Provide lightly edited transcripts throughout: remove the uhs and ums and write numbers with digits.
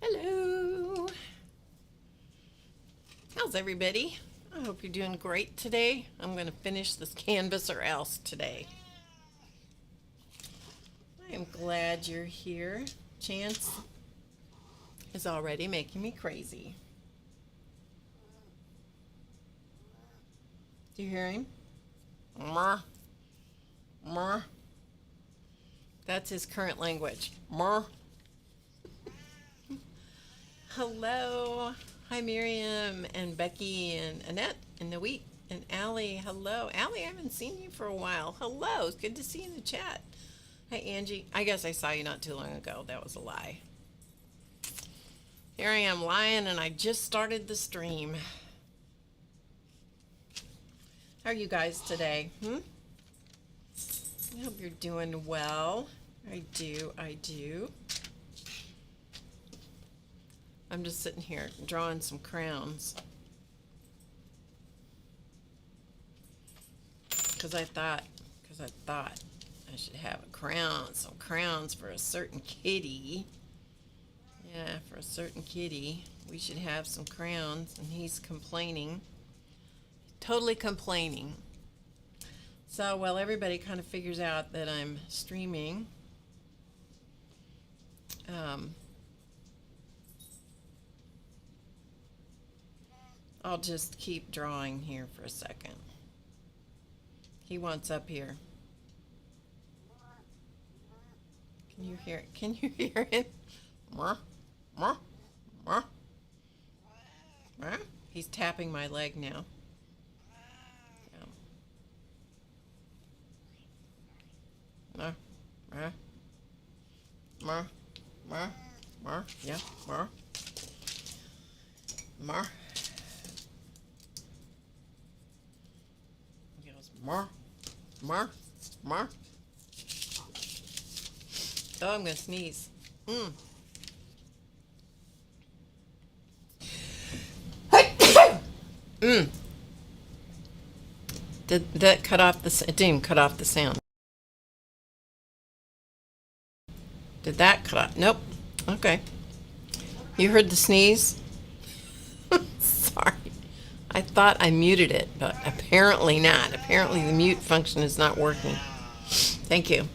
Hello. How's everybody? I hope you're doing great today. I'm going to finish this canvas or else today. I am glad you're here. Chance is already making me crazy. Do you hear him? Murr. Murr. That's his current language. Murr. Hello. Hi, Miriam and Becky and Annette and Noit and Allie. Hello. Allie, I haven't seen you for a while. Hello. It's good to see you in the chat. Hi, Angie. I guess I saw you not too long ago. That was a lie. Here I am lying, and I just started the stream. How are you guys today? I hope you're doing well. I do. I'm just sitting here drawing some crowns because I thought I should have a crown, some crowns for a certain kitty. Yeah, for a certain kitty, we should have some crowns, and he's complaining, totally complaining. So while everybody kind of figures out that I'm streaming, I'll just keep drawing here for a second. He wants up here. Can you hear it? Can you hear him? He's tapping my leg now. Yeah. Yeah. He goes, Mar. Oh, I'm gonna sneeze. Did that cut off the? It didn't even cut off the sound. Did that cut off? Nope. Okay. You heard the sneeze? Sorry. I thought I muted it, but apparently not. Apparently the mute function is not working. Thank you.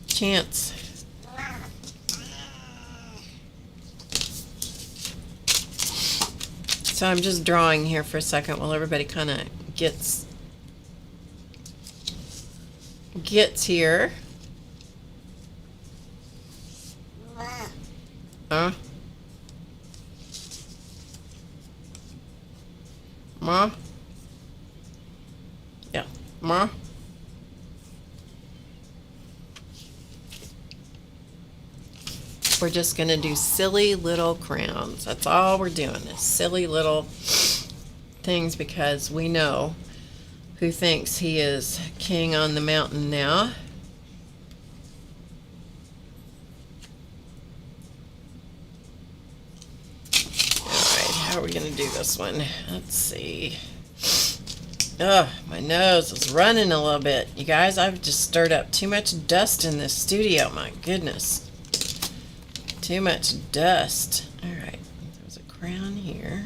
Chance. So I'm just drawing here for a second while everybody kind of gets here. Ma? Yeah. Ma? We're just going to do silly little crowns. That's all we're doing is silly little things because we know who thinks he is king on the mountain now. How are we going to do this one? Let's see. Oh, my nose is running a little bit. You guys, I've just stirred up too much dust in this studio. My goodness. Too much dust. All right. There's a crown here.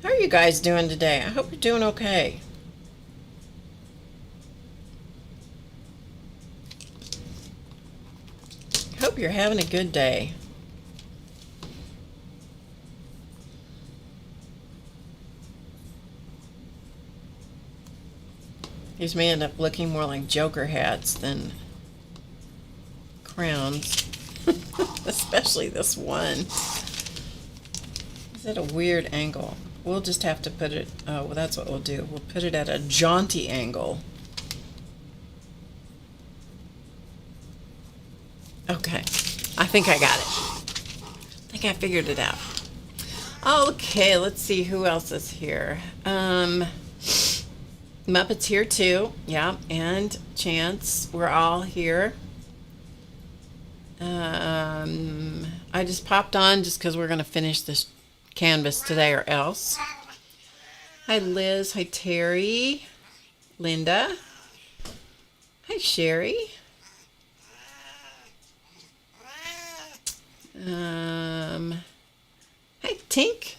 How are you guys doing today? I hope you're doing okay. Hope you're having a good day. These may end up looking more like Joker hats than crowns. Especially this one. Is it a weird angle? We'll just have to put it, well, that's what we'll do. We'll put it at a jaunty angle. Okay. I think I got it. I think I figured it out. Okay, let's see who else is here. Muppet's here too, yeah, and Chance, we're all here. I just popped on just because we're going to finish this canvas today or else. Hi Liz, hi Terry, Linda, hi Sherry, Hey, Tink.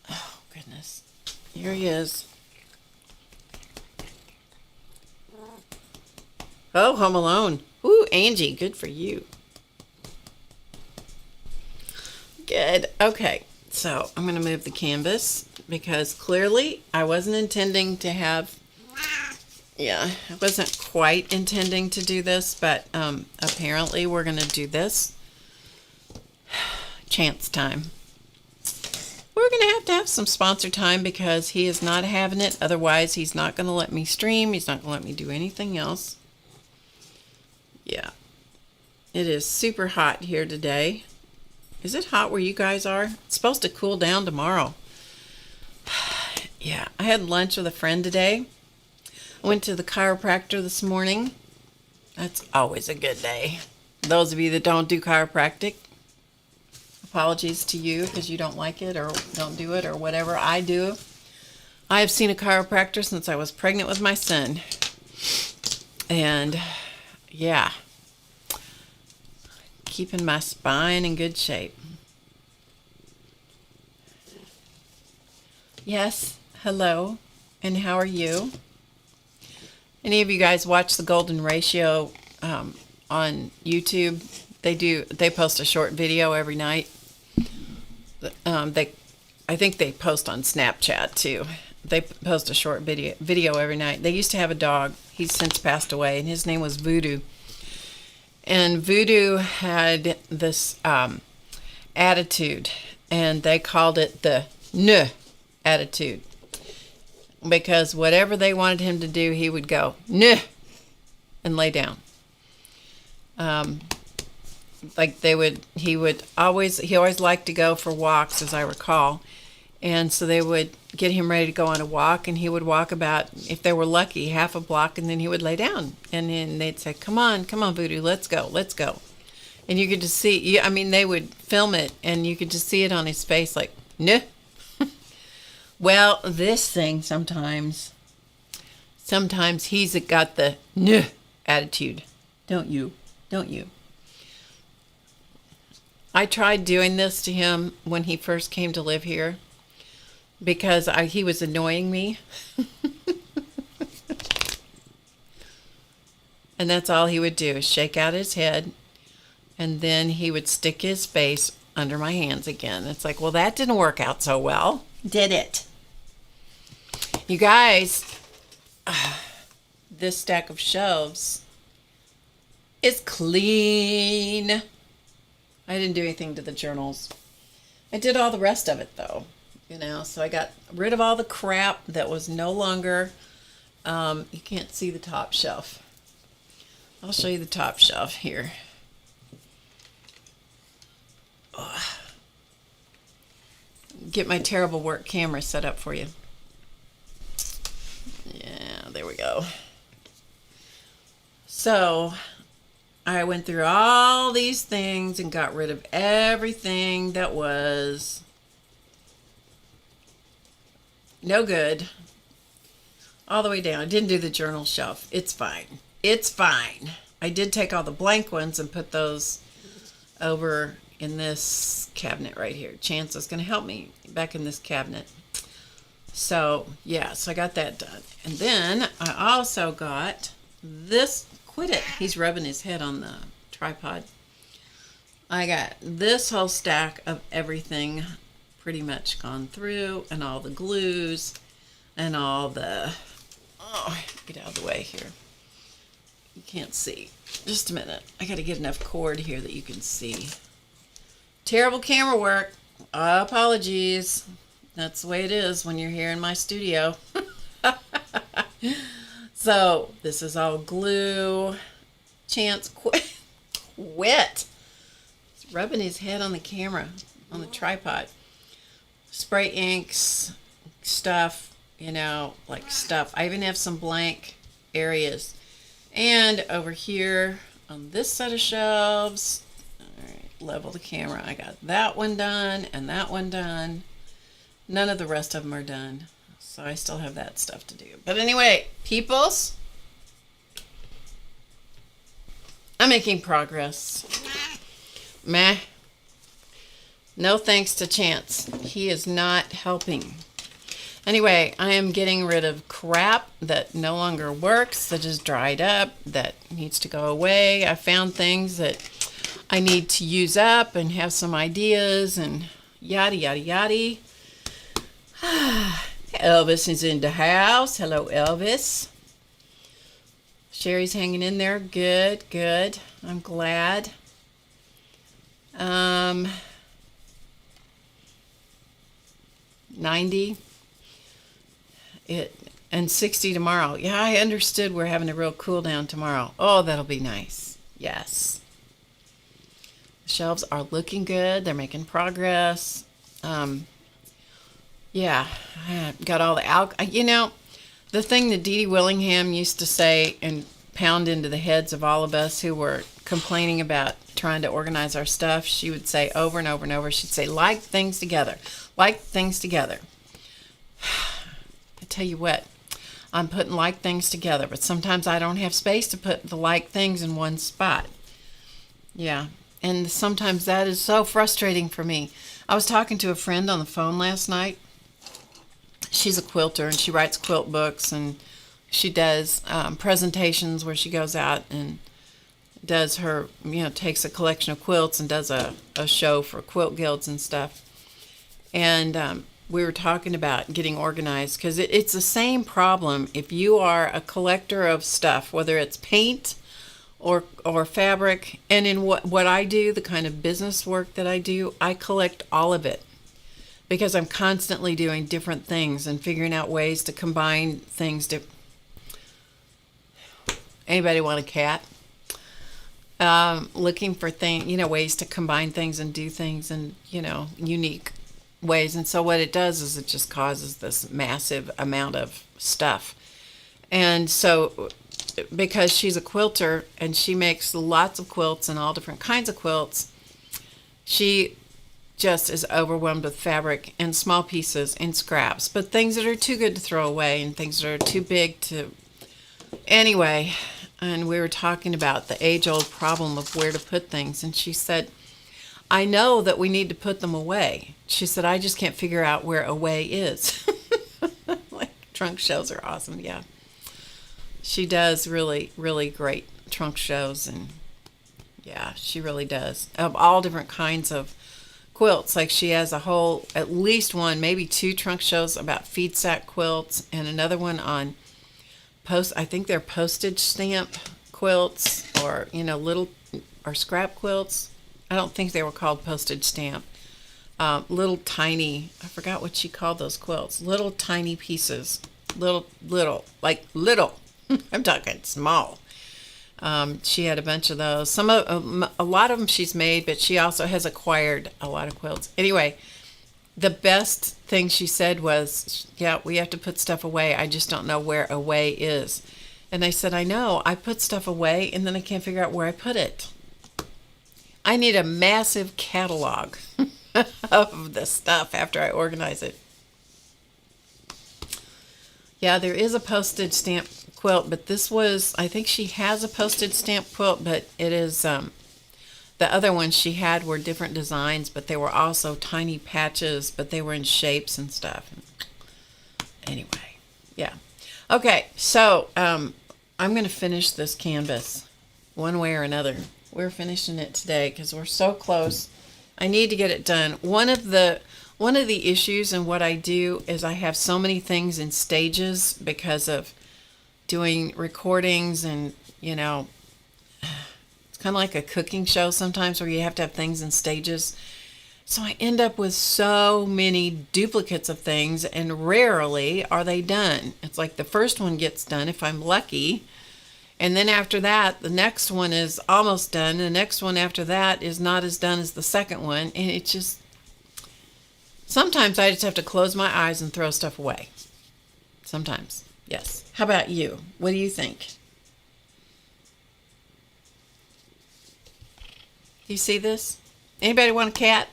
Oh, goodness. Here he is. Oh, Home Alone. Ooh, Angie, good for you. Good. Okay, so I'm going to move the canvas because clearly I wasn't intending to have, I wasn't quite intending to do this, but apparently we're going to do this. Chance time. We're going to have some sponsor time because he is not having it. Otherwise, he's not going to let me stream. He's not going to let me do anything else. Yeah. It is super hot here today. Is it hot where you guys are? It's supposed to cool down tomorrow. Yeah, I had lunch with a friend today. I went to the chiropractor this morning. That's always a good day. Those of you that don't do chiropractic, apologies to you because you don't like it or don't do it or whatever. I do. I have seen a chiropractor since I was pregnant with my son. And yeah, keeping my spine in good shape. Yes, hello, and how are you? Any of you guys watch the Golden Ratio on YouTube? They post a short video every night. I think they post on Snapchat too. They post a short video every night. They used to have a dog. He's since passed away, and his name was Voodoo. And Voodoo had this attitude, and they called it the N attitude. Because whatever they wanted him to do, he would go N and lay down. He always liked to go for walks, as I recall. And so they would get him ready to go on a walk, and he would walk about, if they were lucky, half a block, and then he would lay down. And then they'd say, come on, Voodoo, let's go. And you could just see, they would film it, and you could just see it on his face, like, no. Well, this thing sometimes he's got the no attitude. Don't you? I tried doing this to him when he first came to live here because he was annoying me. And that's all he would do is shake out his head, and then he would stick his face under my hands again. It's like, well, that didn't work out so well, did it? You guys, this stack of shelves is clean. I didn't do anything to the journals. I did all the rest of it, though. So I got rid of all the crap that was no longer, you can't see the top shelf. I'll show you the top shelf here. Ugh. Get my terrible work camera set up for you. Yeah, there we go. So I went through all these things and got rid of everything that was no good. All the way down. I didn't do the journal shelf. It's fine. I did take all the blank ones and put those over in this cabinet right here. Chance is going to help me back in this cabinet. So, yeah, so I got that done. And then I also got this. Quit it. He's rubbing his head on the tripod. I got this whole stack of everything pretty much gone through, and all the glues and all the... Oh, get out of the way here. You can't see. Just a minute. I got to get enough cord here that you can see. Terrible camera work. Apologies. That's the way it is when you're here in my studio. So, this is all glue. Chance, quit. He's rubbing his head on the camera, on the tripod. Spray inks, stuff, stuff. I even have some blank areas. And over here on this set of shelves, all right, level the camera. I got that one done and that one done. None of the rest of them are done. So I still have that stuff to do. But anyway, peoples, I'm making progress. Meh. No thanks to Chance. He is not helping. Anyway, I am getting rid of crap that no longer works, that is dried up, that needs to go away. I found things that I need to use up and have some ideas and yada, yada, yada. Elvis is in the house. Hello, Elvis. Sherry's hanging in there. Good, good. I'm glad. 90 and 60 tomorrow. Yeah, I understood we're having a real cool down tomorrow. Oh, that'll be nice. Yes. The shelves are looking good. They're making progress. Yeah, I got all the alcohol. You know, the thing that Dee Dee Willingham used to say and pound into the heads of all of us who were complaining about trying to organize our stuff, she would say over and over and over, she'd say, like things together. Like things together. I tell you what, I'm putting like things together, but sometimes I don't have space to put the like things in one spot. Yeah, and sometimes that is so frustrating for me. I was talking to a friend on the phone last night. She's a quilter, and she writes quilt books, and she does presentations where she goes out and does her, takes a collection of quilts and does a show for quilt guilds and stuff. And we were talking about getting organized because it's the same problem if you are a collector of stuff, whether it's paint or fabric. And in what I do, the kind of business work that I do, I collect all of it because I'm constantly doing different things and figuring out ways to combine things. Anybody want a cat? Looking for ways to combine things and do things in, unique ways. And so what it does is it just causes this massive amount of stuff. And so because she's a quilter and she makes lots of quilts and all different kinds of quilts, she just is overwhelmed with fabric and small pieces and scraps, but things that are too good to throw away and things that are too big to... Anyway, and we were talking about the age-old problem of where to put things, and she said, I know that we need to put them away. She said, I just can't figure out where away is. Like, trunk shows are awesome, yeah. She does really, really great trunk shows, and yeah, she really does. Of all different kinds of quilts. Like she has a whole, at least one, maybe two trunk shows about feed sack quilts, and another one on I think they're postage stamp quilts, or little or scrap quilts. I don't think they were called postage stamp. Little tiny, I forgot what she called those quilts. Little tiny pieces. Little. I'm talking small. She had a bunch of those. A lot of them she's made, but she also has acquired a lot of quilts. Anyway, the best thing she said was, yeah, we have to put stuff away. I just don't know where away is. And I said, I know. I put stuff away, and then I can't figure out where I put it. I need a massive catalog of the stuff after I organize it. Yeah, there is a postage stamp quilt, but this was, I think she has a postage stamp quilt, but it is... The other ones she had were different designs, but they were also tiny patches, but they were in shapes and stuff. Anyway, yeah. Okay, so I'm going to finish this canvas one way or another. We're finishing it today because we're so close. I need to get it done. One of the issues in what I do is I have so many things in stages because of doing recordings and, kind of like a cooking show sometimes where you have to have things in stages. So I end up with so many duplicates of things, and rarely are they done. It's like the first one gets done if I'm lucky, and then after that the next one is almost done, the next one after that is not as done as the second one, and it just... Sometimes I just have to close my eyes and throw stuff away. Sometimes, yes. How about you? What do you think? You see this? Anybody want a cat?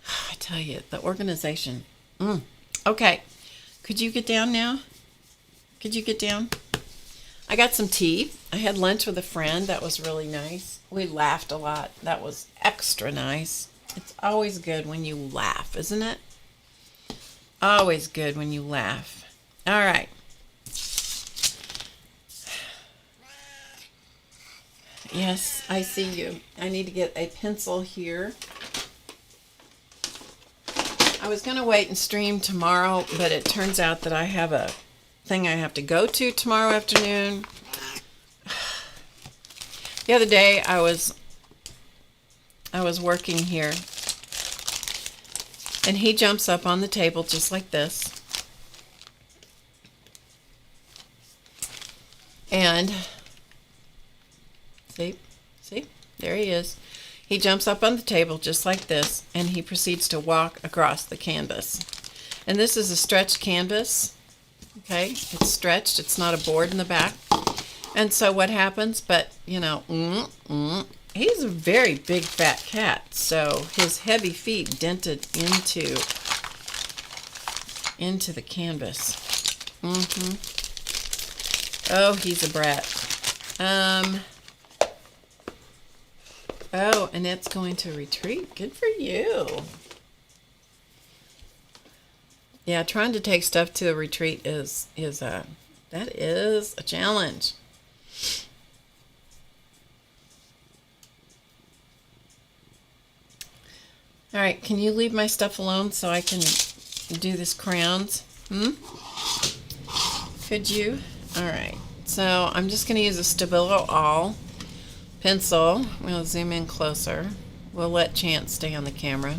I tell you, the organization. Okay. Could you get down now? Could you get down? I got some tea. I had lunch with a friend. That was really nice. We laughed a lot. That was extra nice. It's always good when you laugh, isn't it? Always good when you laugh. All right. Yes, I see you. I need to get a pencil here. I was going to wait and stream tomorrow, but it turns out that I have a thing I have to go to tomorrow afternoon. The other day I was working here, and he jumps up on the table just like this. And see, there he is. He jumps up on the table just like this, and he proceeds to walk across the canvas. And this is a stretched canvas. Okay, it's stretched. It's not a board in the back. And so what happens, but, you know, he's a very big fat cat, so his heavy feet dented into the canvas. Oh, he's a brat. Oh, Annette's going to retreat. Good for you. Yeah, trying to take stuff to a retreat is a challenge. All right, can you leave my stuff alone so I can do this crowns? Could you? All right, so I'm just going to use a Stabilo All pencil. We'll zoom in closer. We'll let Chance stay on the camera.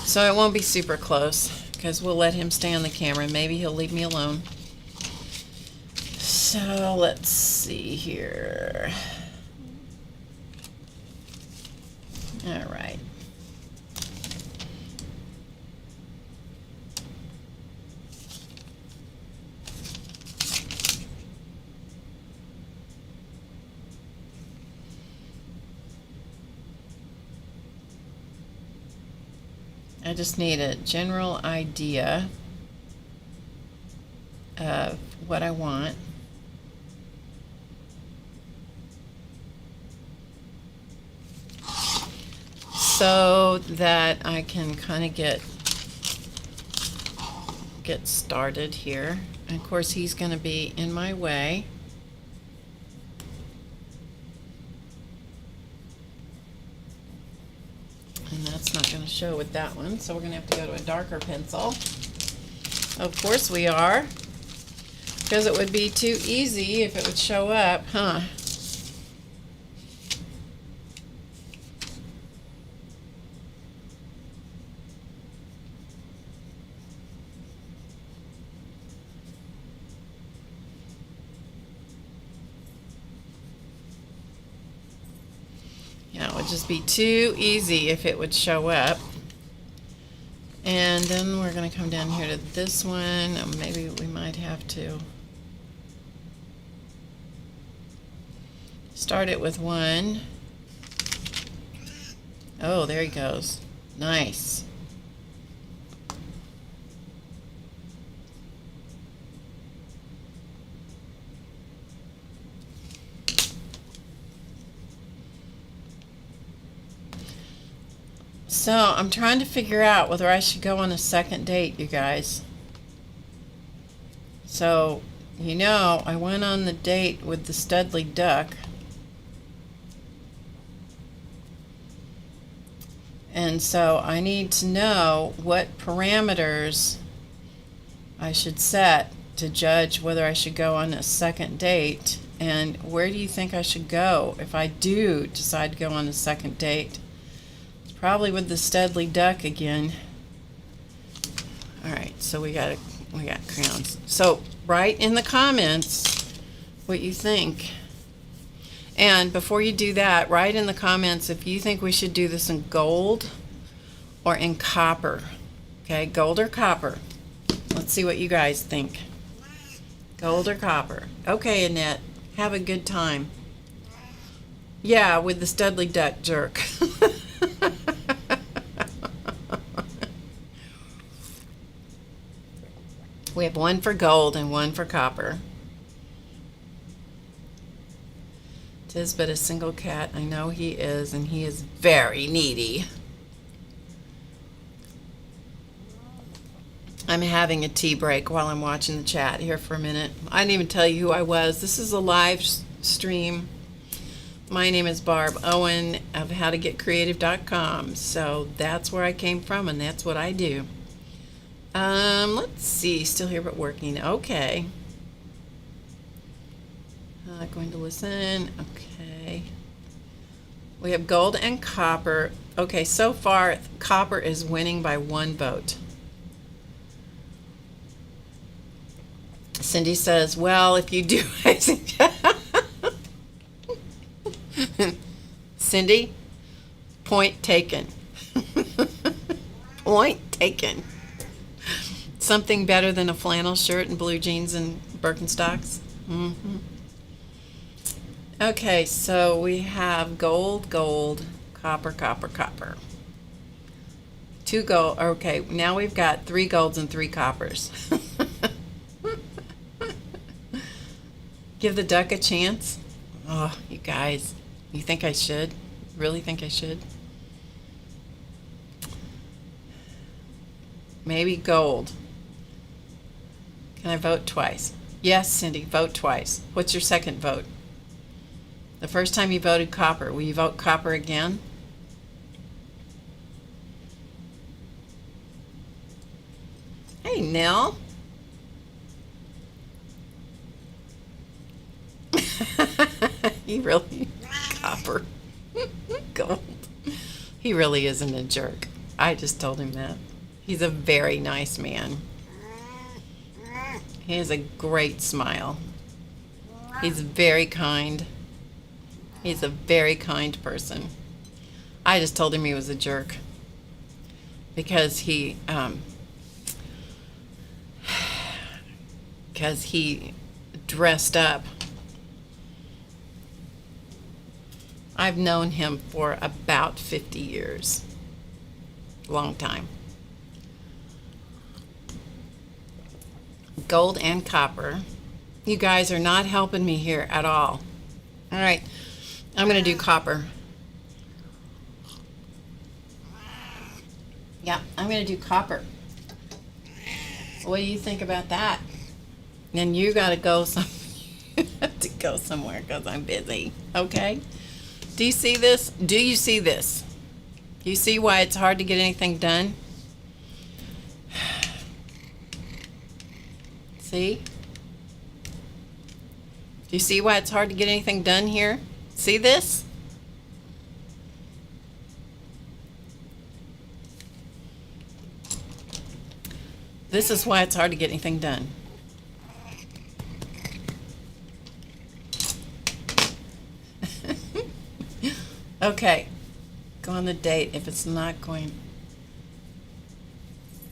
So it won't be super close because we'll let him stay on the camera. Maybe he'll leave me alone. So let's see here. All right. I just need a general idea of what I want. So that I can kind of get started here. And of course he's going to be in my way. And that's not going to show with that one, so we're going to have to go to a darker pencil. Of course we are, because it would be too easy if it would show up, huh? Yeah, it would just be too easy if it would show up. And then we're going to come down here to this one. Maybe we might have to start it with one. Oh, there he goes. Nice. So I'm trying to figure out whether I should go on a second date, you guys. So, you know, I went on the date with the Studley Duck. And so I need to know what parameters I should set to judge whether I should go on a second date. And where do you think I should go if I do decide to go on a second date? Probably with the Studley Duck again. All right, so we got crowns. So write in the comments what you think. And before you do that, write in the comments if you think we should do this in gold or in copper. Okay, gold or copper. Let's see what you guys think. Gold or copper. Okay, Annette, have a good time. Yeah, with the Studley Duck jerk. We have one for gold and one for copper. 'Tis but a single cat. I know he is, and he is very needy. I'm having a tea break while I'm watching the chat here for a minute. I didn't even tell you who I was. This is a live stream. My name is Barb Owen of HowToGetCreative.com. So that's where I came from, and that's what I do. Let's see. Still here but working. Okay. Going to listen. Okay. We have gold and copper. Okay, so far copper is winning by 1 vote. Cindy says, well, if you do... Cindy, point taken. Point taken. Something better than a flannel shirt and blue jeans and Birkenstocks. Mm-hmm. Okay, so we have gold, gold, copper, copper, copper. 2 gold. Okay, now we've got 3 golds and 3 coppers. Give the duck a chance. Oh, you guys, you think I should? Really think I should? Maybe gold. Can I vote twice? Yes, Cindy, vote twice. What's your second vote? The first time you voted copper. Will you vote copper again? Hey, Nell. He really... Copper. Gold. He really isn't a jerk. I just told him that. He's a very nice man. He has a great smile. He's very kind. He's a very kind person. I just told him he was a jerk because he dressed up. I've known him for about 50 years. Long time. Gold and copper. You guys are not helping me here at all. All right, I'm going to do copper. Yeah, I'm going to do copper. What do you think about that? Then you got to go somewhere because I'm busy. Okay? Do you see this? Do you see this? Do you see why it's hard to get anything done? See? Do you see why it's hard to get anything done here? See this? This is why it's hard to get anything done. Okay, go on the date if it's not going.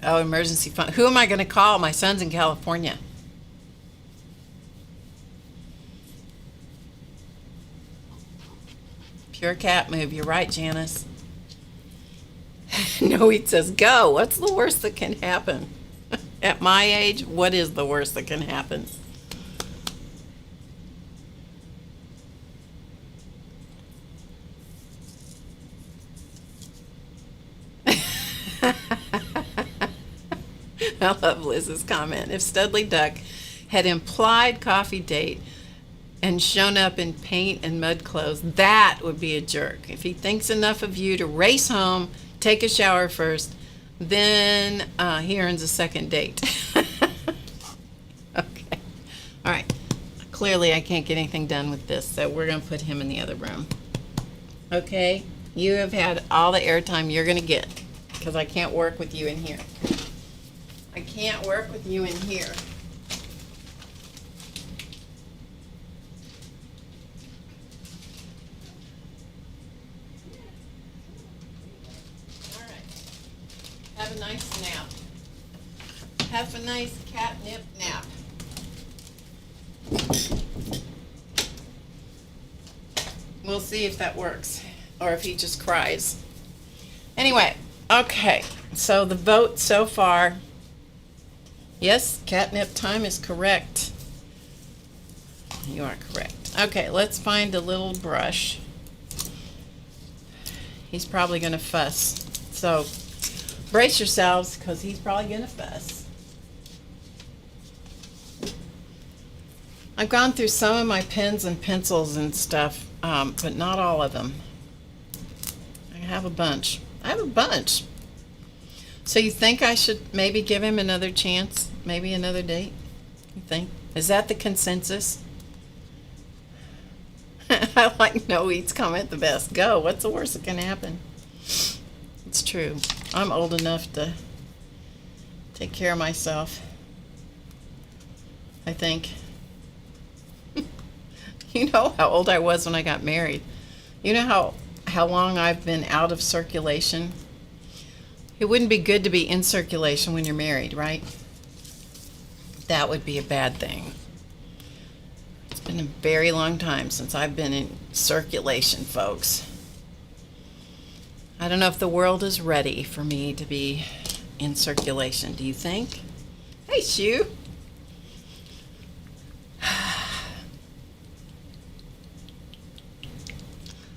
Oh, emergency fund. Who am I going to call? My son's in California. Pure cat move. You're right, Janice. No, he says go. What's the worst that can happen? At my age, what is the worst that can happen? I love Liz's comment. If Studley Duck had implied coffee date and shown up in paint and mud clothes, that would be a jerk. If he thinks enough of you to race home, take a shower first, then he earns a second date. Okay. All right. Clearly I can't get anything done with this, so we're going to put him in the other room. Okay? You have had all the airtime you're going to get because I can't work with you in here. I can't work with you in here. All right. Have a nice nap. Have a nice catnip nap. We'll see if that works or if he just cries. Anyway, okay. So the vote so far Yes, catnip time is correct. You are correct. Okay, let's find a little brush. He's probably going to fuss. So brace yourselves, because he's probably going to fuss. I've gone through some of my pens and pencils and stuff, but not all of them. I have a bunch. So you think I should maybe give him another chance? Maybe another date? You think? Is that the consensus? I like no eats comment the best. Go. What's the worst that can happen? It's true. I'm old enough to take care of myself, I think. You know how old I was when I got married. You know how long I've been out of circulation? It wouldn't be good to be in circulation when you're married, right? That would be a bad thing. It's been a very long time since I've been in circulation, folks. I don't know if the world is ready for me to be in circulation. Do you think? Hey, Shu.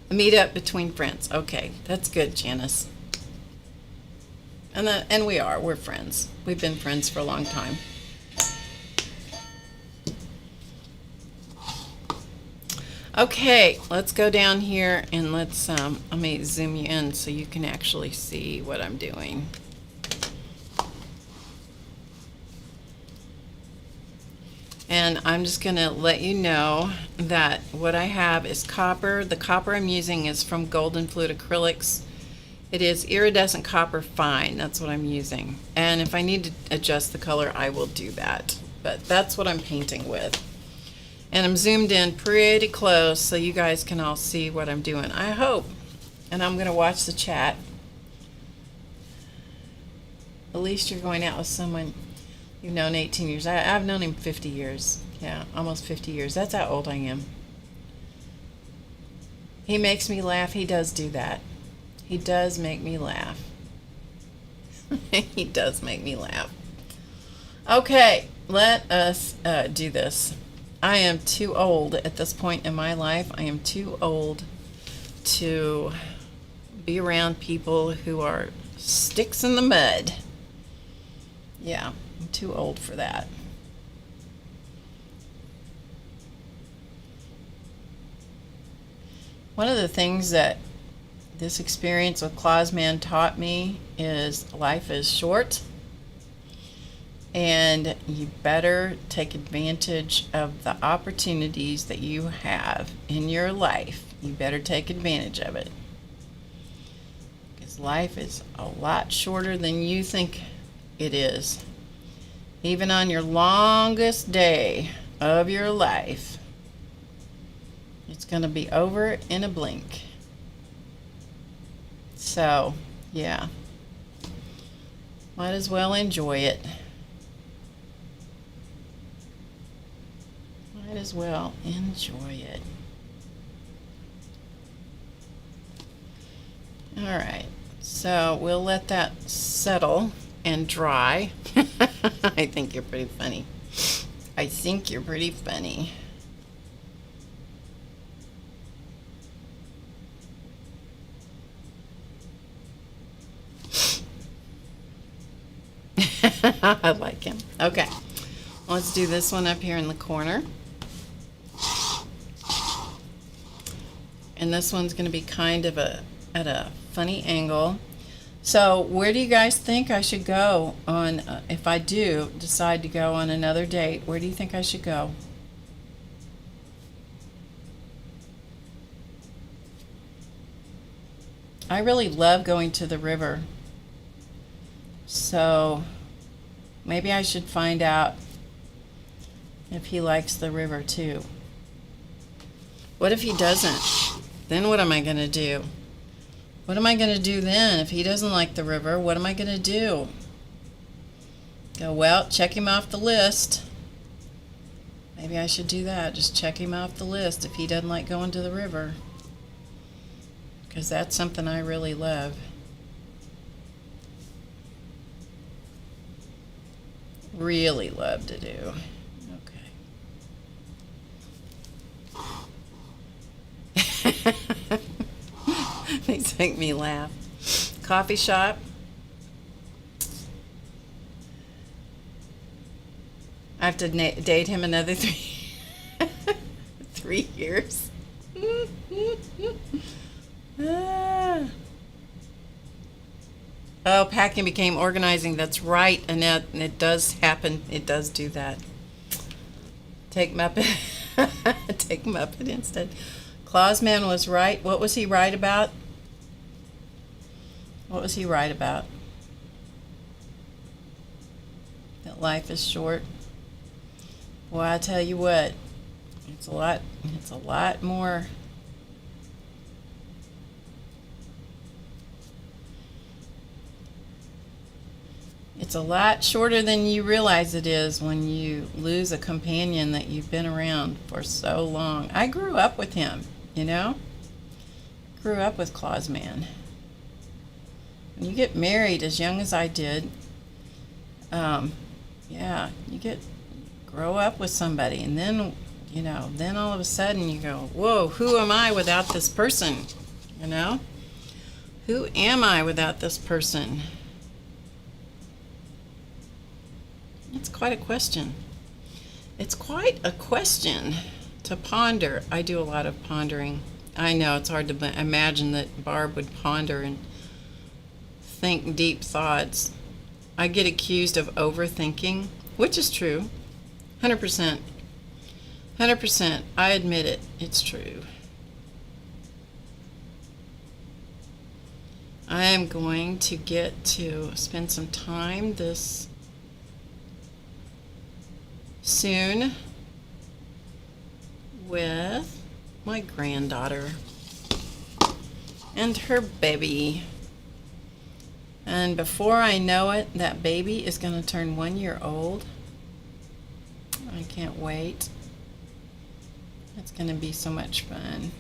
A meetup between friends. Okay, that's good, Janice. And we're friends. We've been friends for a long time. Okay, let's go down here and let's let me zoom you in so you can actually see what I'm doing. And I'm just going to let you know that what I have is copper. The copper I'm using is from Golden Flute Acrylics. It is iridescent copper fine. That's what I'm using. And if I need to adjust the color, I will do that. But that's what I'm painting with. And I'm zoomed in pretty close so you guys can all see what I'm doing, I hope. And I'm going to watch the chat. At least you're going out with someone you've known 18 years. I've known him 50 years. Yeah, almost 50 years. That's how old I am. He makes me laugh. He does do that. He does make me laugh. He does make me laugh. Okay, let us do this. I am too old at this point in my life. I am too old to be around people who are sticks in the mud. Yeah, I'm too old for that. One of the things that this experience with Clausman taught me is life is short, and you better take advantage of the opportunities that you have in your life. You better take advantage of it, because life is a lot shorter than you think it is. Even on your longest day of your life, it's going to be over in a blink. So, yeah, might as well enjoy it. Might as well enjoy it. All right, so we'll let that settle and dry. I think you're pretty funny. I think you're pretty funny. I like him. Okay, let's do this one up here in the corner. And this one's going to be kind of at a funny angle. So where do you guys think I should go on, if I do decide to go on another date, where do you think I should go? I really love going to the river. So maybe I should find out if he likes the river too. What if he doesn't? Then what am I going to do? What am I going to do then? If he doesn't like the river, what am I going to do? Go, well, check him off the list. Maybe I should do that. Just check him off the list if he doesn't like going to the river. Because that's something I really love. really love to do. Okay. These make me laugh. Coffee shop. I have to date him another 3 years. Oh, packing became organizing. That's right, Annette. And it does happen. It does do that. Take Muppet. Take Muppet instead. Clausman was right. What was he right about? What was he right about? That life is short. Well, I tell you what, it's a lot more. It's a lot shorter than you realize it is when you lose a companion that you've been around for so long. I grew up with him, you know? Grew up with Clausman. When you get married as young as I did, yeah, grow up with somebody, and then, you know, then all of a sudden you go, whoa, who am I without this person? You know? Who am I without this person? It's quite a question. It's quite a question to ponder. I do a lot of pondering. I know it's hard to imagine that Barb would ponder and think deep thoughts. I get accused of overthinking, which is true. 100%. 100%. I admit it. It's true. I am going to get to spend some time this soon with my granddaughter and her baby. And before I know it, that baby is going to turn 1 year old. I can't wait. It's going to be so much fun.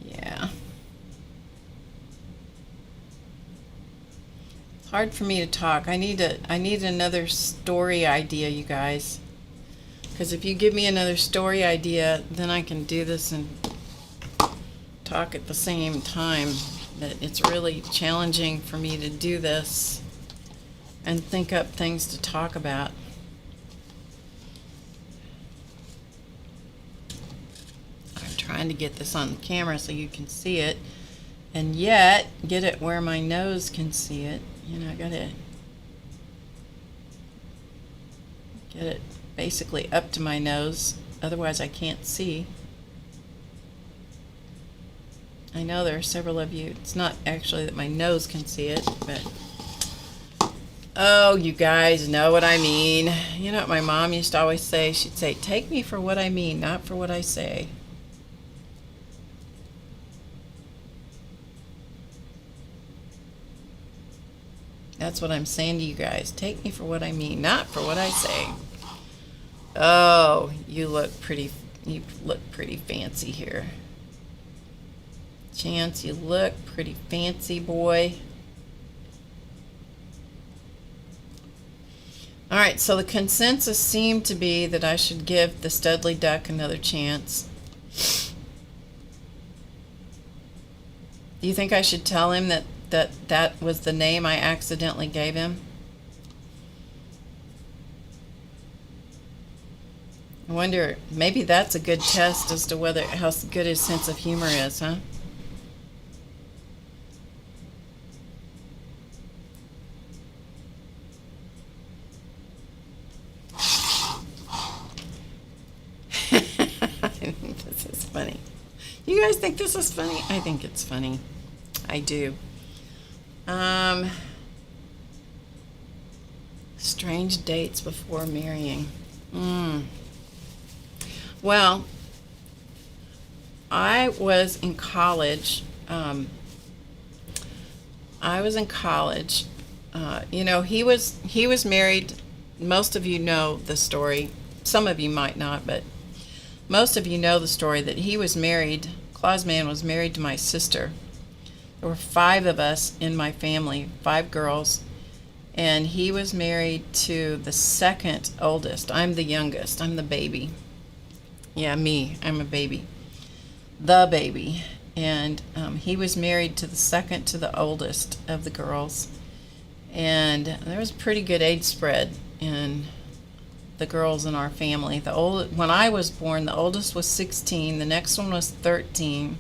Yeah. It's hard for me to talk. I need another story idea, you guys. Because if you give me another story idea, then I can do this and talk at the same time. But it's really challenging for me to do this and think up things to talk about. I'm trying to get this on the camera so you can see it, and yet get it where my nose can see it. You know, I gotta get it basically up to my nose, otherwise I can't see. I know there are several of you, it's not actually that my nose can see it, but oh, you guys know what I mean. You know what my mom used to always say? She'd say, take me for what I mean, not for what I say. That's what I'm saying to you guys. Take me for what I mean, not for what I say. Oh, you look pretty fancy here. Chance, you look pretty fancy, boy. All right, so the consensus seemed to be that I should give the Studley Duck another chance. Do you think I should tell him that was the name I accidentally gave him? I wonder, maybe that's a good test as to how good his sense of humor is, huh? I think this is funny. You guys think this is funny? I think it's funny. I do. Strange dates before marrying. Well, I was in college. You know, he was married. Most of you know the story. Some of you might not, but most of you know the story that he was married. Clausman was married to my sister. There were 5 of us in my family, 5 girls, And he was married to the second oldest. I'm the youngest. I'm the baby. Yeah, me. I'm a baby. The baby. And he was married to the second to the oldest of the girls. And there was a pretty good age spread in the girls in our family. When I was born, the oldest was 16. The next one was 13.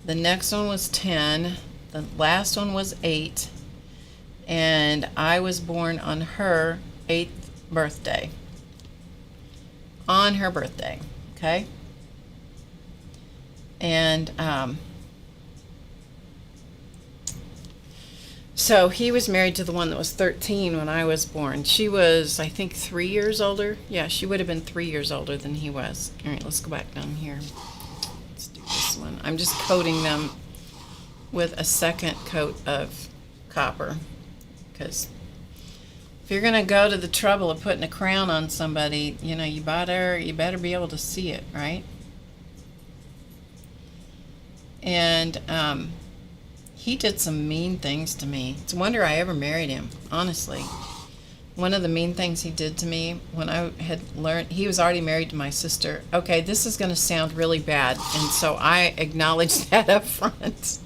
The next one was 10. The last one was 8. And I was born on her 8th birthday. On her birthday, okay? And so he was married to the one that was 13 when I was born. She was, I think, 3 years older. Yeah, she would have been 3 years older than he was. All right, let's go back down here. Let's do this one. I'm just coating them with a second coat of copper. Because if you're going to go to the trouble of putting a crown on somebody, you know, you better be able to see it, right? And he did some mean things to me. It's a wonder I ever married him, honestly. One of the mean things he did to me when I had learned, he was already married to my sister. Okay, this is going to sound really bad, and so I acknowledge that up front.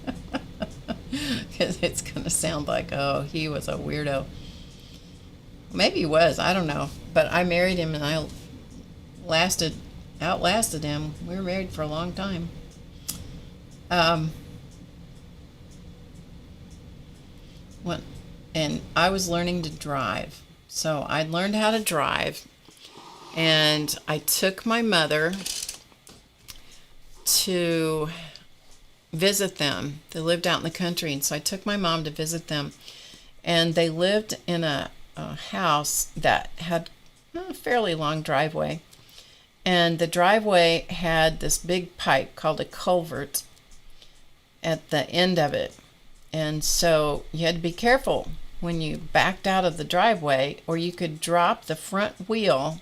Because it's going to sound like, oh, he was a weirdo. Maybe he was, I don't know. But I married him and I outlasted him. We were married for a long time. And I was learning to drive. So I learned how to drive. And I took my mother to visit them. They lived out in the country, and so I took my mom to visit them. And they lived in a house that had a fairly long driveway. And the driveway had this big pipe called a culvert at the end of it. And so you had to be careful when you backed out of the driveway, or you could drop the front wheel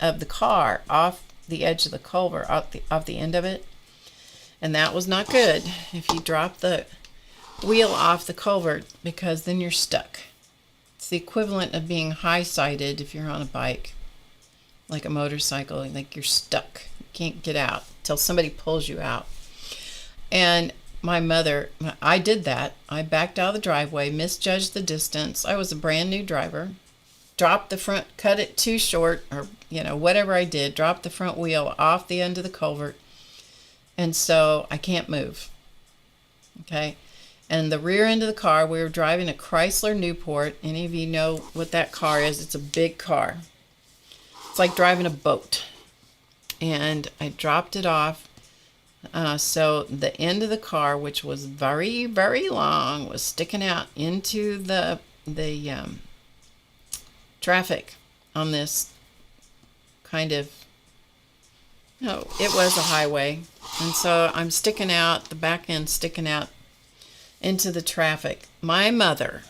of the car off the edge of the culvert, off the end of it. And that was not good if you drop the wheel off the culvert, because then you're stuck. It's the equivalent of being high-sided if you're on a bike, like a motorcycle, like you're stuck. You can't get out till somebody pulls you out. And my mother, I did that. I backed out of the driveway, misjudged the distance. I was a brand new driver. Dropped the front, cut it too short, or, whatever I did, dropped the front wheel off the end of the culvert. And so I can't move. Okay. And the rear end of the car, we were driving a Chrysler Newport. Any of you know what that car is? It's a big car. It's like driving a boat. And I dropped it off. So the end of the car, which was very, very long, was sticking out into the traffic on this kind of, no, it was a highway. And so I'm sticking out, the back end sticking out into the traffic. My mother,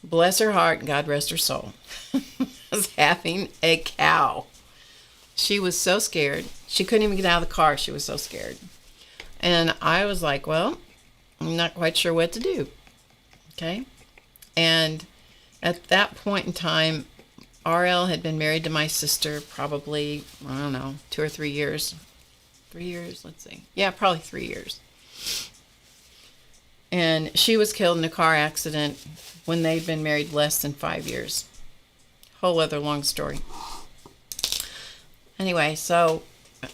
bless her heart, God rest her soul, was having a cow. She was so scared. She couldn't even get out of the car. She was so scared. And I was like, well, I'm not quite sure what to do. Okay. And at that point in time, RL had been married to my sister probably, I don't know, 2 or 3 years. 3 years, let's see. Yeah, probably 3 years. And she was killed in a car accident when they'd been married less than 5 years. Whole other long story. Anyway, so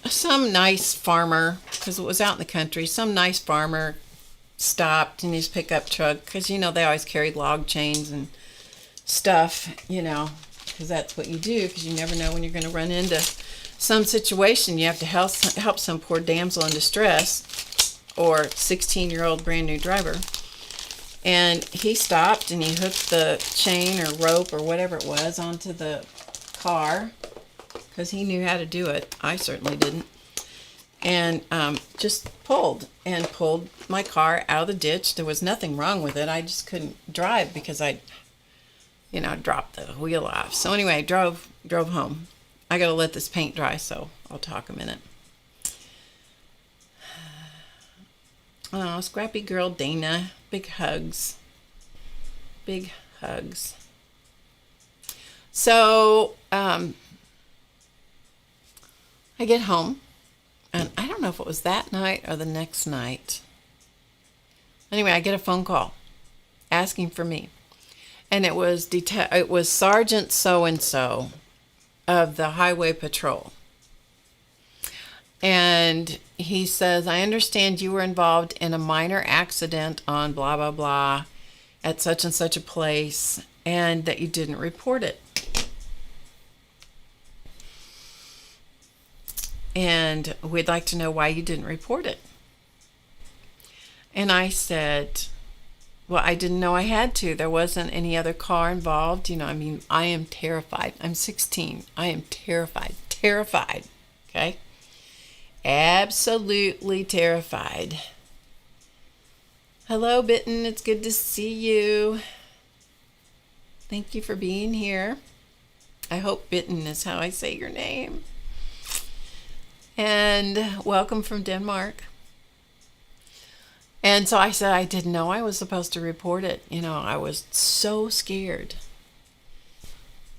some nice farmer, because it was out in the country, some nice farmer stopped in his pickup truck, because, they always carried log chains and stuff, because that's what you do, because you never know when you're going to run into some situation. You have to help some poor damsel in distress, or 16-year-old brand new driver. And he stopped and he hooked the chain or rope or whatever it was onto the car, because he knew how to do it. I certainly didn't. And just pulled my car out of the ditch. There was nothing wrong with it. I just couldn't drive because I dropped the wheel off. So anyway, drove home. I got to let this paint dry, so I'll talk a minute. Oh, scrappy girl Dana. Big hugs. Big hugs. So, I get home, and I don't know if it was that night or the next night. Anyway, I get a phone call asking for me. And it was Sergeant so-and-so of the Highway Patrol. And he says, I understand you were involved in a minor accident on blah, blah, blah at such and such a place, and that you didn't report it. And we'd like to know why you didn't report it. And I said, well, I didn't know I had to. There wasn't any other car involved. I am terrified. I'm 16. I am terrified. Terrified. Okay? Absolutely terrified. Hello, Bitten. It's good to see you. Thank you for being here. I hope Bitten is how I say your name. And welcome from Denmark. And so I said I didn't know I was supposed to report it. I was so scared.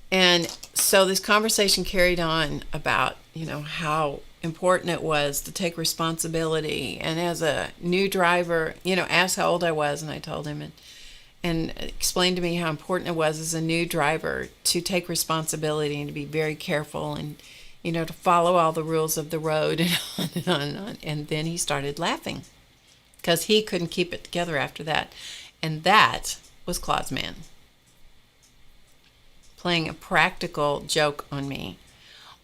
And so this conversation carried on about, how important it was to take responsibility. And as a new driver, asked how old I was, and I told him, and explained to me how important it was as a new driver to take responsibility and to be very careful and, to follow all the rules of the road and on and on and on. And then he started laughing because he couldn't keep it together after that. And that was Clausman playing a practical joke on me.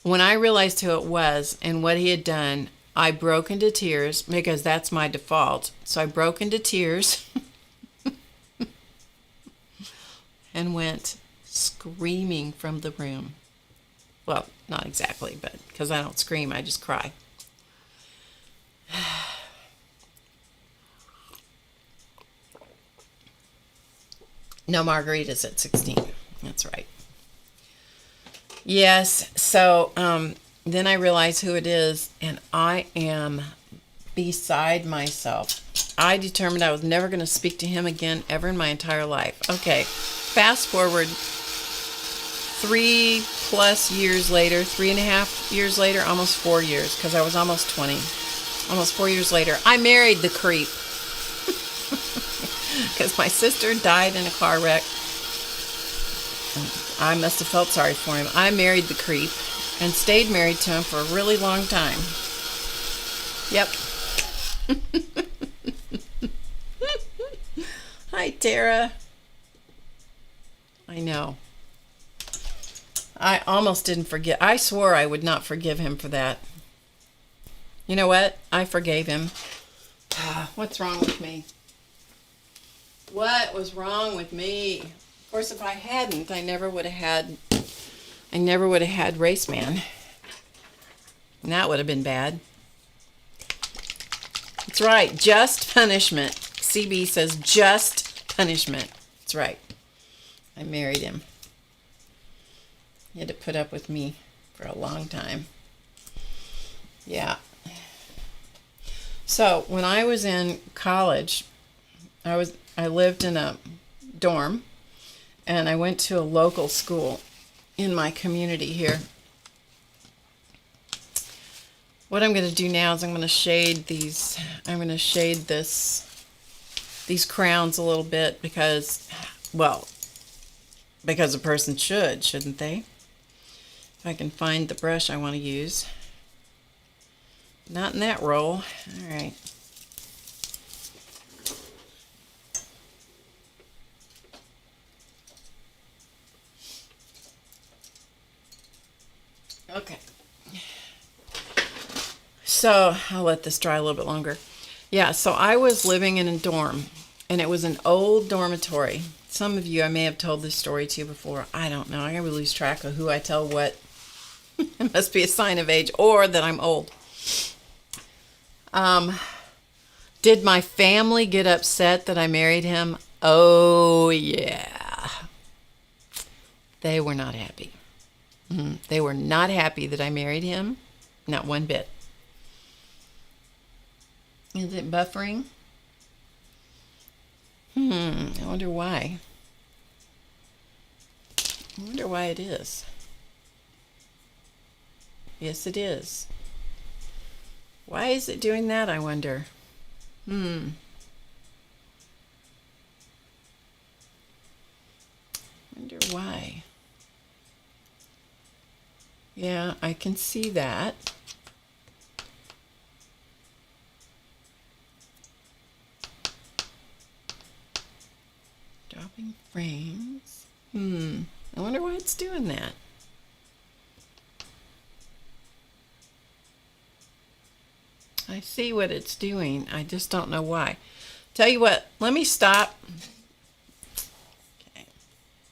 When I realized who it was and what he had done, I broke into tears because that's my default. So I broke into tears and went screaming from the room. Well, not exactly, but because I don't scream, I just cry. No margaritas at 16. That's right. Yes, so then I realize who it is, and I am beside myself. I determined I was never going to speak to him again ever in my entire life. Okay, fast forward 3+ years later, 3.5 years later, almost 4 years, because I was almost 20. Almost 4 years later, I married the creep. Because my sister died in a car wreck. I must have felt sorry for him. I married the creep and stayed married to him for a really long time. Yep. Hi, Tara. I know. I almost didn't forget. I swore I would not forgive him for that. You know what? I forgave him. What's wrong with me? What was wrong with me? Of course, if I hadn't, I never would have had Race Man. And that would have been bad. That's right. Just punishment. CB says just punishment. That's right. I married him. He had to put up with me for a long time. Yeah. So when I was in college, I lived in a dorm, and I went to a local school in my community here. What I'm going to do now is I'm going to shade these. I'm going to shade these crowns a little bit because a person shouldn't they? If I can find the brush I want to use. Not in that roll. All right. Okay. So I'll let this dry a little bit longer. Yeah, so I was living in a dorm, and it was an old dormitory. Some of you, I may have told this story to you before. I don't know. I gotta lose track of who I tell what. It must be a sign of age or that I'm old. Did my family get upset that I married him? Oh, yeah. They were not happy. They were not happy that I married him. Not one bit. Is it buffering? I wonder why. I wonder why it is. Yes, it is. Why is it doing that, I wonder? Wonder why. Yeah, I can see that. Dropping frames. I wonder why it's doing that. I see what it's doing. I just don't know why. Tell you what, let me stop.